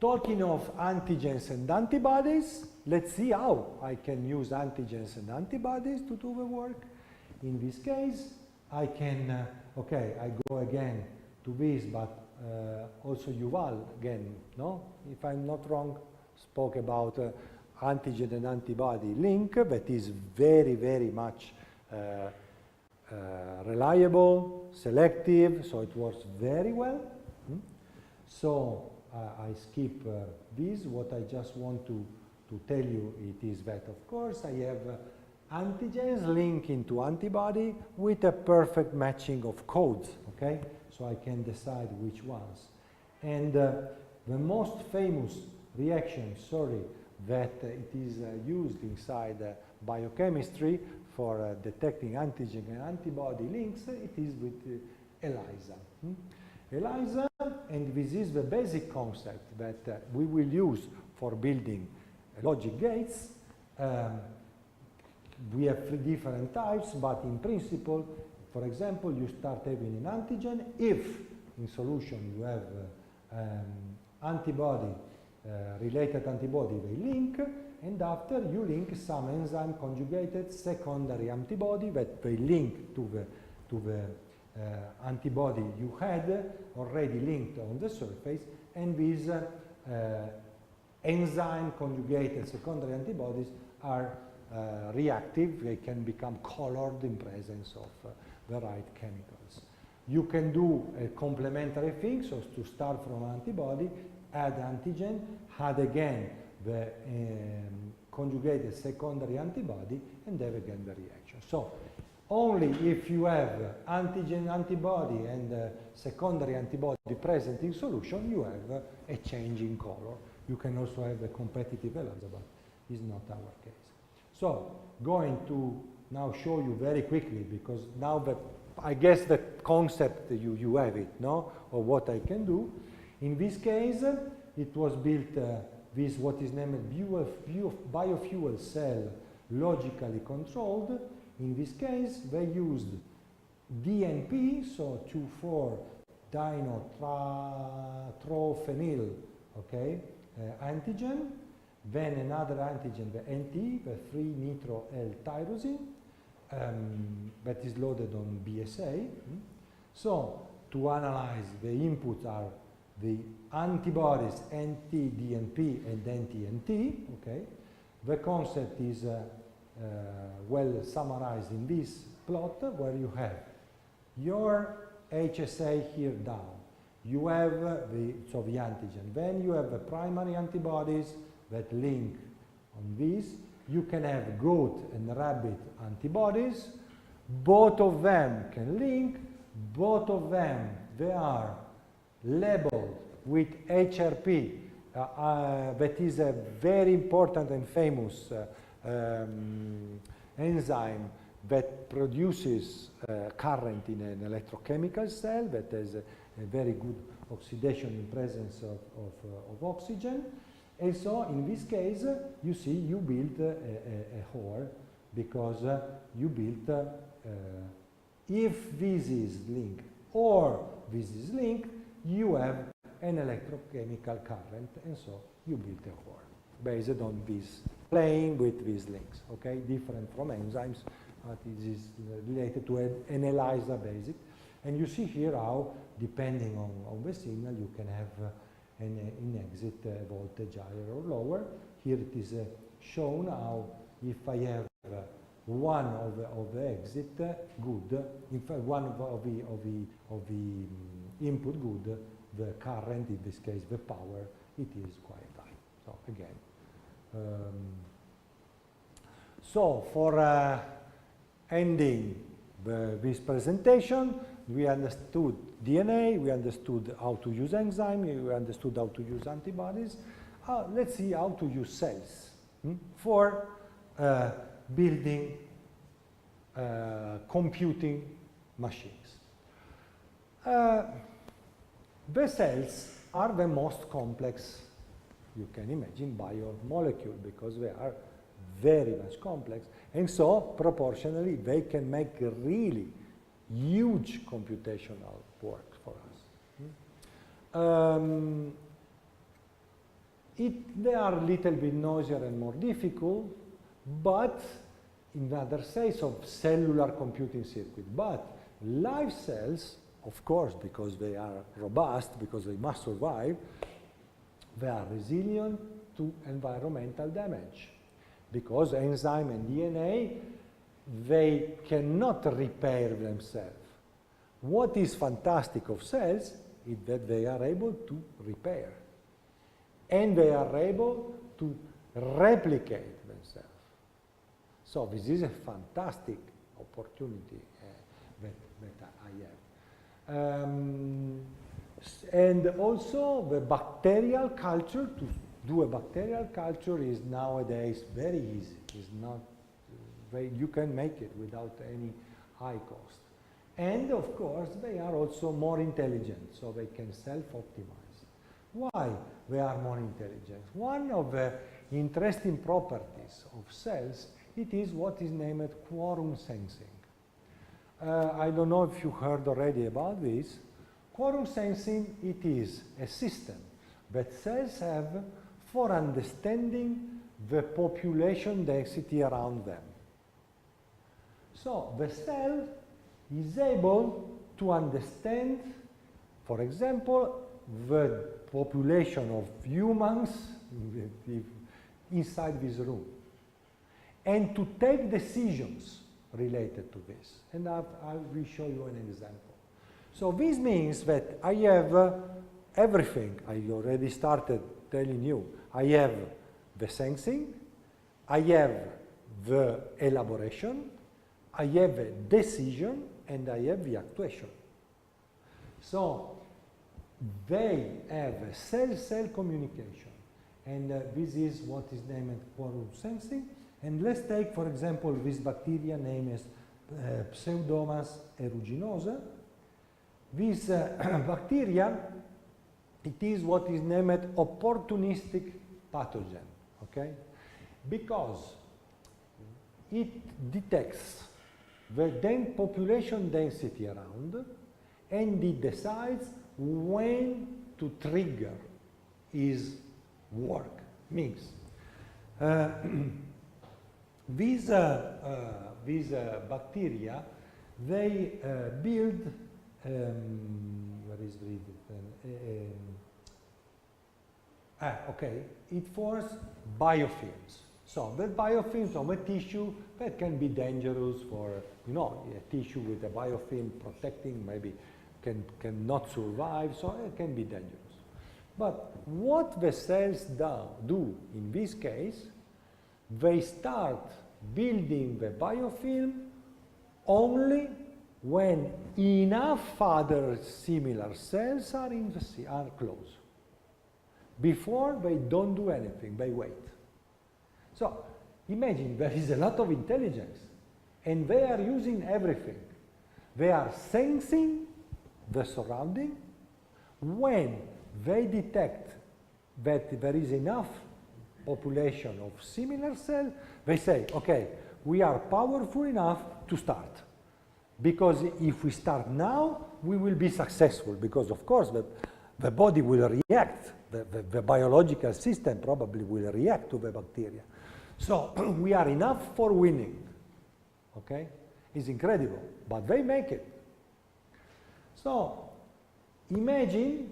talking of antigens and antibodies, let's see how I can use antigens and antibodies to do the work. In this case, I can, okay, I go again to this, but also Yuval again, no? If I'm not wrong, spoke about antigen and antibody link that is very, very much reliable, selective, so it works very well. So I skip this. What I just want to tell you it is that, of course, I have antigens linking to antibody with a perfect matching of codes, okay? So I can decide which ones. And the most famous reaction, that it is used inside biochemistry for detecting antigen and antibody links, it is with ELISA. ELISA, and this is the basic concept that we will use for building logic gates. We have 3 different types, but in principle, for example, you start having an antigen if in solution you have antibody, related antibody, they link, and after you link some enzyme conjugated secondary antibody that they link to the antibody you had already linked on the surface, and these enzyme conjugated secondary antibodies are reactive. They can become colored in presence of the right chemicals. You can do a complementary thing, so to start from antibody, add antigen, add again the conjugated secondary antibody, and have again the reaction. So only if you have antigen antibody and secondary antibody present in solution, you have a change in color. You can also have a competitive ELISA, but it's not our case. So going to now show you very quickly, because now that I guess the concept you have it, no, of what I can do. In this case, it was built with what is named biofuel cell logically controlled. In this case, they used DNP, so 2,4-dinotrophenyl, okay, antigen, then another antigen, the NT, the 3-nitro-L-tyrosine, that is loaded on BSA. So to analyze, the inputs are the antibodies NT-DNP and NT-NT, okay. The concept is well summarized in this plot, where you have your HSA here down. You have the antigen. Then you have the primary antibodies that link on this. You can have goat and rabbit antibodies. Both of them can link. Both of them, they are labeled with HRP. That is a very important and famous enzyme that produces current in an electrochemical cell that has a very good oxidation in presence of oxygen. And so in this case, you see you built a hole, because you built, if this is linked or this is linked, you have an electrochemical current, and so you built a hole based on this plane with these links, okay? Different from enzymes, but it is related to an ELISA basic. And you see here how, depending on the signal, you can have an exit voltage higher or lower. Here it is shown how, if I have one of the exit good, if one of the input good, the current, in this case the power, it is quite high. So again, so for ending this presentation, we understood DNA, we understood how to use enzyme, we understood how to use antibodies. Let's see how to use cells for building computing machines. The cells are the most complex, you can imagine, biomolecule, because they are very much complex, and so proportionally they can make really huge computational work for us. They are a little bit noisier and more difficult, but in other sense of cellular computing circuit. But live cells, of course, because they are robust, because they must survive, they are resilient to environmental damage. Because enzyme and DNA, they cannot repair themselves. What is fantastic of cells is that they are able to repair. And they are able to replicate themselves. So this is a fantastic opportunity that I have. And also the bacterial culture, to do a bacterial culture is nowadays very easy. It's not you can make it without any high cost. And of course, they are also more intelligent, so they can self-optimize. Why they are more intelligent? One of the interesting properties of cells, it is what is named quorum sensing. I don't know if you heard already about this. Quorum sensing, it is a system that cells have for understanding the population density around them. So the cell is able to understand, for example, the population of humans inside this room, and to take decisions related to this. And I will show you an example. So this means that I have everything. I already started telling you. I have the sensing, I have the elaboration, I have a decision, and I have the actuation. So they have a cell-cell communication, and this is what is named quorum sensing. And let's take, for example, this bacteria named Pseudomonas aeruginosa. This bacteria, it is what is named opportunistic pathogen, okay? Because it detects the population density around, and it decides when to trigger its work. Means these bacteria, they build, where is okay, it forms biofilms. So the biofilms on the tissue, that can be dangerous for, you know, a tissue with a biofilm protecting maybe cannot survive, so it can be dangerous. But what the cells do in this case, they start building the biofilm only when enough other similar cells are close. Before, they don't do anything, they wait. So imagine there is a lot of intelligence, and they are using everything. They are sensing the surrounding. When they detect that there is enough population of similar cells, they say, okay, we are powerful enough to start. Because if we start now, we will be successful, because of course the body will react. The biological system probably will react to the bacteria. So we are enough for winning. Okay? It's incredible, but they make it. So imagine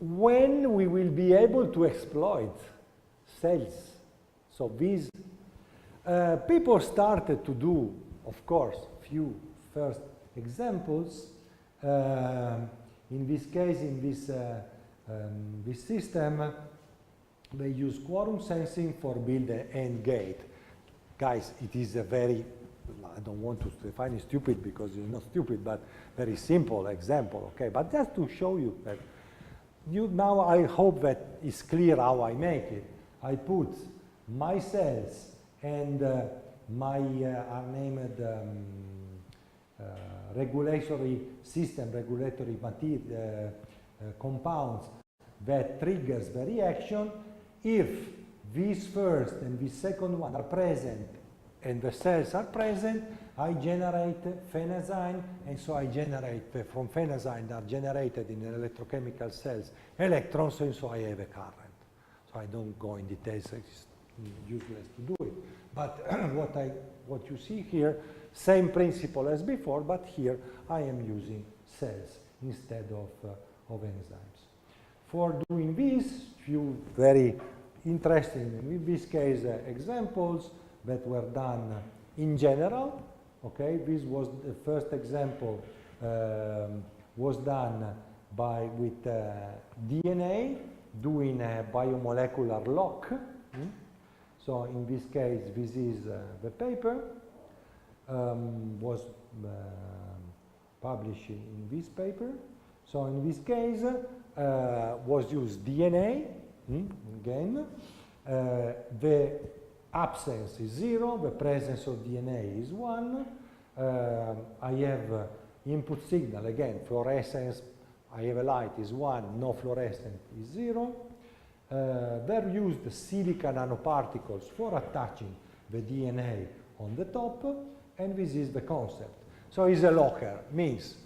when we will be able to exploit cells. So these people started to do, of course, few first examples. In this case, in this system, they use quorum sensing for build an AND gate. Guys, it is a very, I don't want to define it stupid because it's not stupid, but very simple example, okay? But just to show you that, now I hope that it's clear how I make it. I put my cells and my are named regulatory system, regulatory compounds that triggers the reaction. If this first and this second one are present and the cells are present, I generate phenazyne, and so I generate, from phenazyne are generated in electrochemical cells electrons, and so I have a current. So I don't go in details, it's useless to do it. But what you see here, same principle as before, but here I am using cells instead of enzymes. For doing this, few very interesting, in this case, examples that were done in general. Okay, this was the first example was done with DNA, doing a biomolecular lock. So in this case, this is the paper, was published in this paper. So in this case, was used DNA, again. The absence is 0, the presence of DNA is 1. I have input signal, again, fluorescence, I have a light is 1, no fluorescent is 0. They're used silica nanoparticles for attaching the DNA on the top, and this is the concept. So it's a locker, means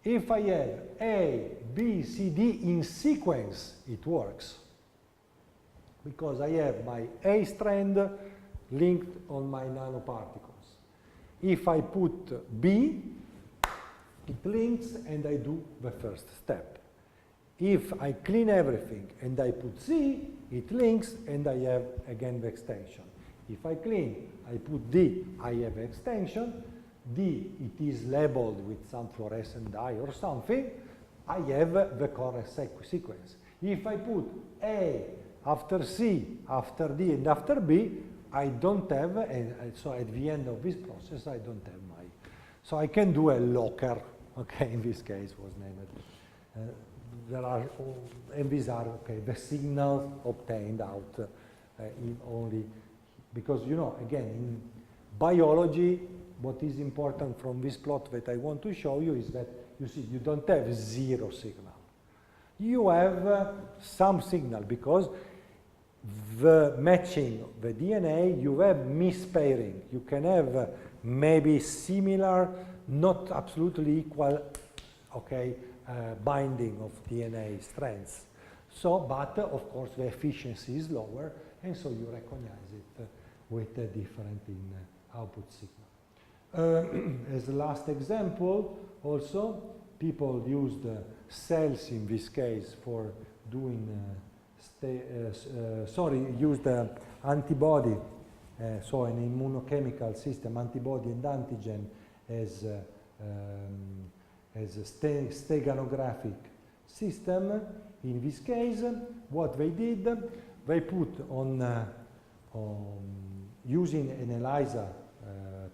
if I have A, B, C, D in sequence, it works. Because I have my A strand linked on my nanoparticles. If I put B, it links and I do the first step. If I clean everything and I put C, it links and I have again the extension. If I clean, I put D, I have extension. D, it is labeled with some fluorescent dye or something, I have the correct sequence. If I put A after C, after D, and after B, I don't have, and so at the end of this process, I don't have my, so I can do a locker, okay, in this case was named. There are, and these are, okay, the signals obtained out in only, because, you know, again, in biology, what is important from this plot that I want to show you is that, you see, you don't have 0 signal. You have some signal, because the matching the DNA, you have mispairing. You can have maybe similar, not absolutely equal, okay, binding of DNA strands. So, but of course the efficiency is lower, and so you recognize it with a different in output signal. As the last example, also, people used cells in this case for doing, used antibody, so an immunochemical system, antibody and antigen as a steganographic system. In this case, what they did, they put on using an ELISA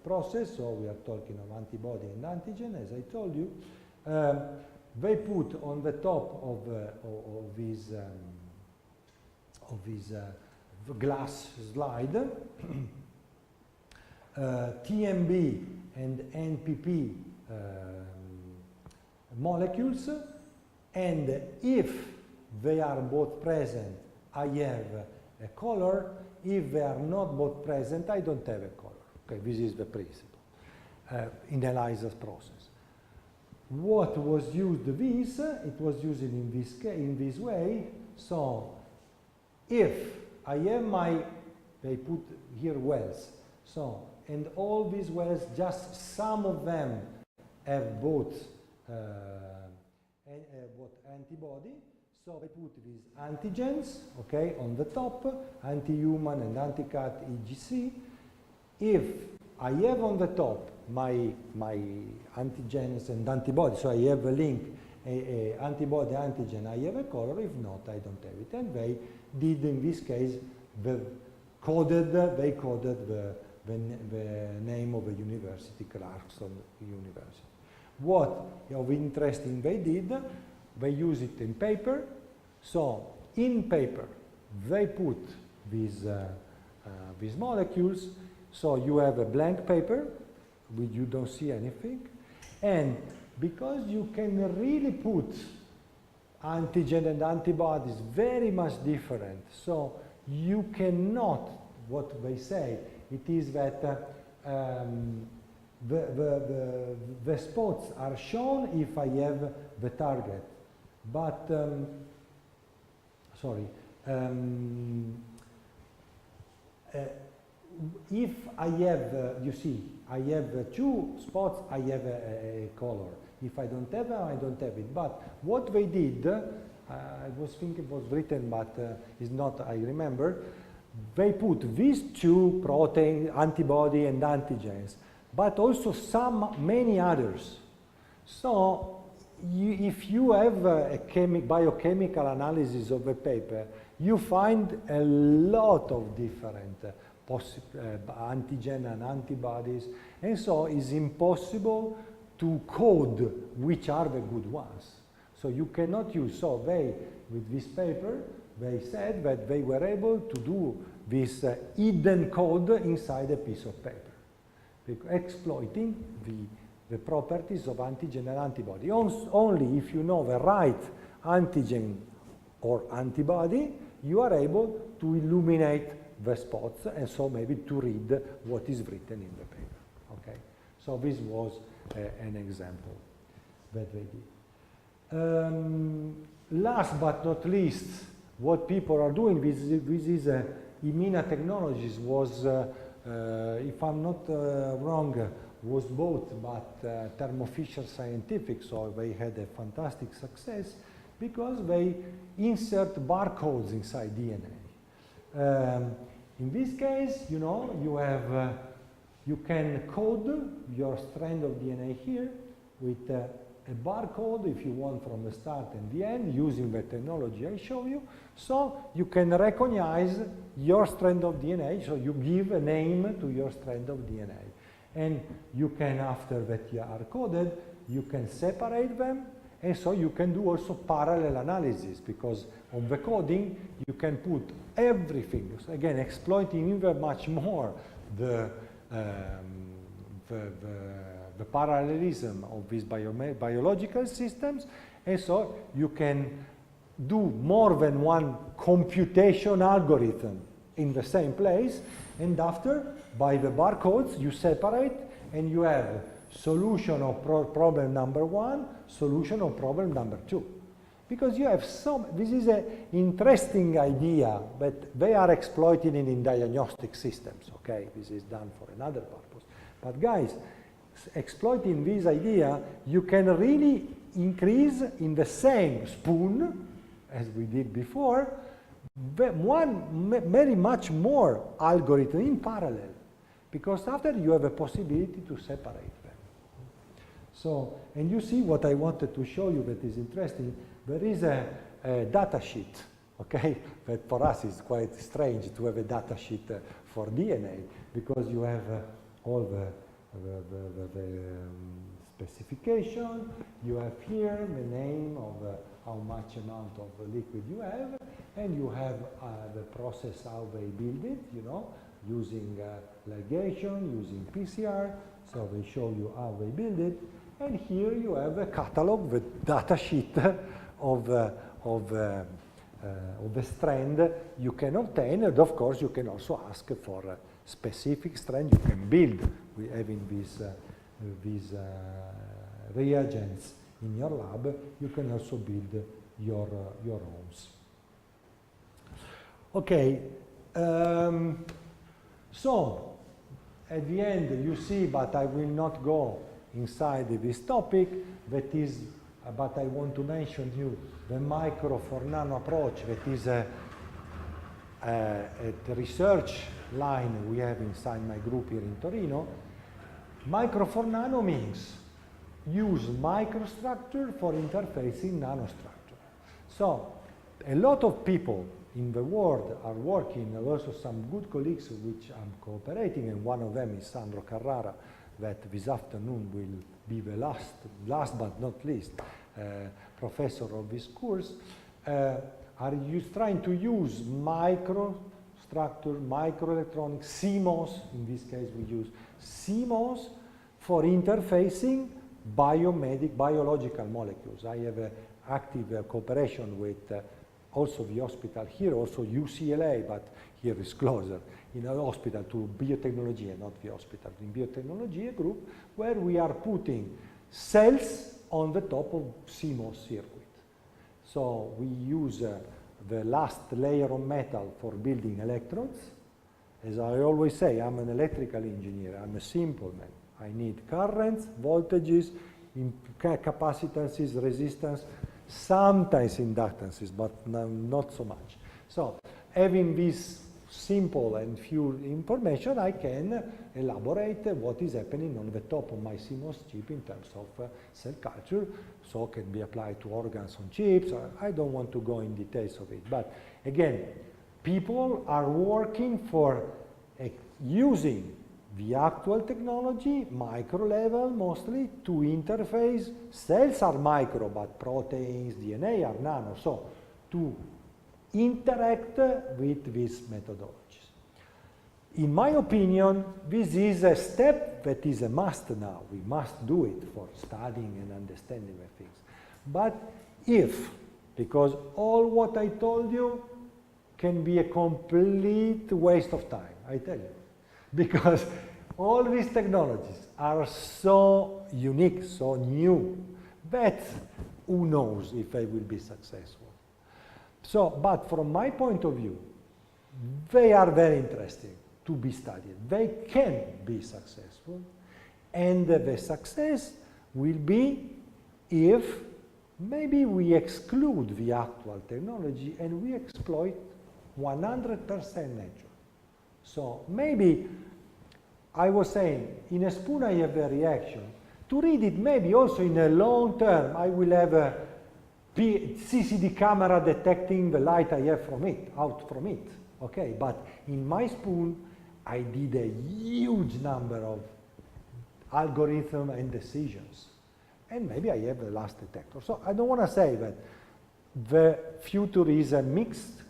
process, so we are talking of antibody and antigen, as I told you. They put on the top of this glass slide TMB and NPP molecules, and if they are both present, I have a color. If they are not both present, I don't have a color. Okay, this is the principle in ELISA's process. What was used this? It was used in this way. So, if I have my, they put here wells. So, and all these wells, just some of them have both antibody. So I put these antigens, okay, on the top, anti-human and anti-cat EGC. If I have on the top my antigens and antibodies, so I have a link, antibody, antigen, I have a color. If not, I don't have it. And they did, in this case, they coded the name of the university, Clarkson University. What of interesting they did, they use it in paper. So in paper, they put these molecules. So you have a blank paper, where you don't see anything. And because you can really put antigen and antibodies very much different, so you cannot, what they say, it is that the spots are shown if I have the target. But, sorry, If I have, you see, I have two spots, I have a color. If I don't have it, I don't have it. But what they did, I was thinking it was written, but it's not, I remember, they put these two proteins, antibody and antigens, but also many others. So if you have a biochemical analysis of a paper, you find a lot of different antigen and antibodies, and so it's impossible to code which are the good ones. So you cannot use, so with this paper, they said that they were able to do this hidden code inside a piece of paper, exploiting the properties of antigen and antibody. Only if you know the right antigen or antibody, you are able to illuminate the spots, and so maybe to read what is written in the paper. Okay, so this was an example that they did. Last but not least, what people are doing, this is Imina Technologies was, if I'm not wrong, was bought by Thermo Fisher Scientific, so they had a fantastic success because they insert barcodes inside DNA. In this case, you know, you can code your strand of DNA here with a barcode, if you want, from the start and the end, using the technology I show you. So you can recognize your strand of DNA, so you give a name to your strand of DNA. And you can, after that you are coded, you can separate them, and so you can do also parallel analysis, because on the coding you can put everything, so again exploiting even much more the parallelism of these biological systems, and so you can do more than one computation algorithm in the same place, and after, by the barcodes, you separate, and you have solution of problem number 1, solution of problem number 2. Because you have this is an interesting idea, but they are exploiting it in diagnostic systems, okay? This is done for another purpose. But guys, exploiting this idea, you can really increase in the same spoon, as we did before, very much more algorithm in parallel, because after you have a possibility to separate them. So, and you see what I wanted to show you that is interesting. There is a data sheet, okay, that for us is quite strange to have a data sheet for DNA, because you have all the specification, you have here the name of how much amount of liquid you have, and you have the process how they build it, you know, using ligation, using PCR, so they show you how they build it, and here you have a catalog, the data sheet of the strand you can obtain, and of course you can also ask for a specific strand you can build with having these reagents in your lab. You can also build your own. Okay, so at the end you see, but I will not go inside this topic, that is, but I want to mention you the micro for nano approach, that is a research line we have inside my group here in Torino. Micro for nano means use microstructure for interfacing nanostructure. So a lot of people in the world are working, and also some good colleagues with which I'm cooperating, and one of them is Sandro Carrara, that this afternoon will be the last but not least, professor of this course, are trying to use microstructure, microelectronics, CMOS, in this case we use CMOS for interfacing biological molecules. I have active cooperation with also the hospital here, also UCLA, but here is closer, in a hospital to biotechnology, not the hospital, in biotechnology group, where we are putting cells on the top of CMOS circuit. So we use the last layer of metal for building electrodes. As I always say, I'm an electrical engineer. I'm a simple man. I need currents, voltages, capacitances, resistance, sometimes inductances, but not so much. So having this simple and few information, I can elaborate what is happening on the top of my CMOS chip in terms of cell culture, so it can be applied to organs on chips. I don't want to go in details of it, but again, people are working for using the actual technology, micro level mostly, to interface. Cells are micro, but proteins, DNA are nano, so to interact with these methodologies. In my opinion, this is a step that is a must now. We must do it for studying and understanding the things. But if, because all what I told you can be a complete waste of time, I tell you. Because all these technologies are so unique, so new, that who knows if they will be successful. So, but from my point of view, they are very interesting to be studied. They can be successful, and the success will be if maybe we exclude the actual technology and we exploit 100% nature. So maybe, I was saying, in a spoon I have a reaction. To read it, maybe also in a long term, I will have a CCD camera detecting the light I have from it, out from it. Okay, but in my spoon, I did a huge number of algorithms and decisions. And maybe I have the last detector. So I don't want to say that the future is a mixed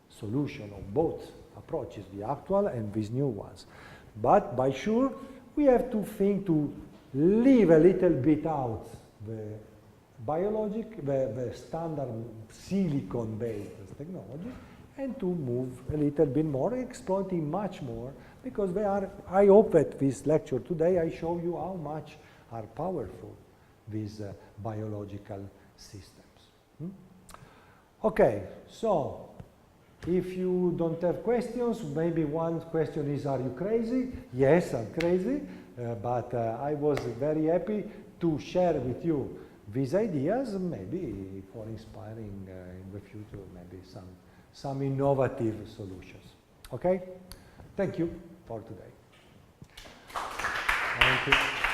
solution of both approaches, the actual and these new ones. But by sure, we have to think to leave a little bit out the biologic, the standard silicon-based technology, and to move a little bit more, exploiting much more, because they are, I hope that this lecture today, I show you how much are powerful these biological systems. Okay, so if you don't have questions, maybe one question is, are you crazy? Yes, I'm crazy, but I was very happy to share with you these ideas, maybe for inspiring in the future, maybe some innovative solutions. Okay? Thank you for today. Thank you.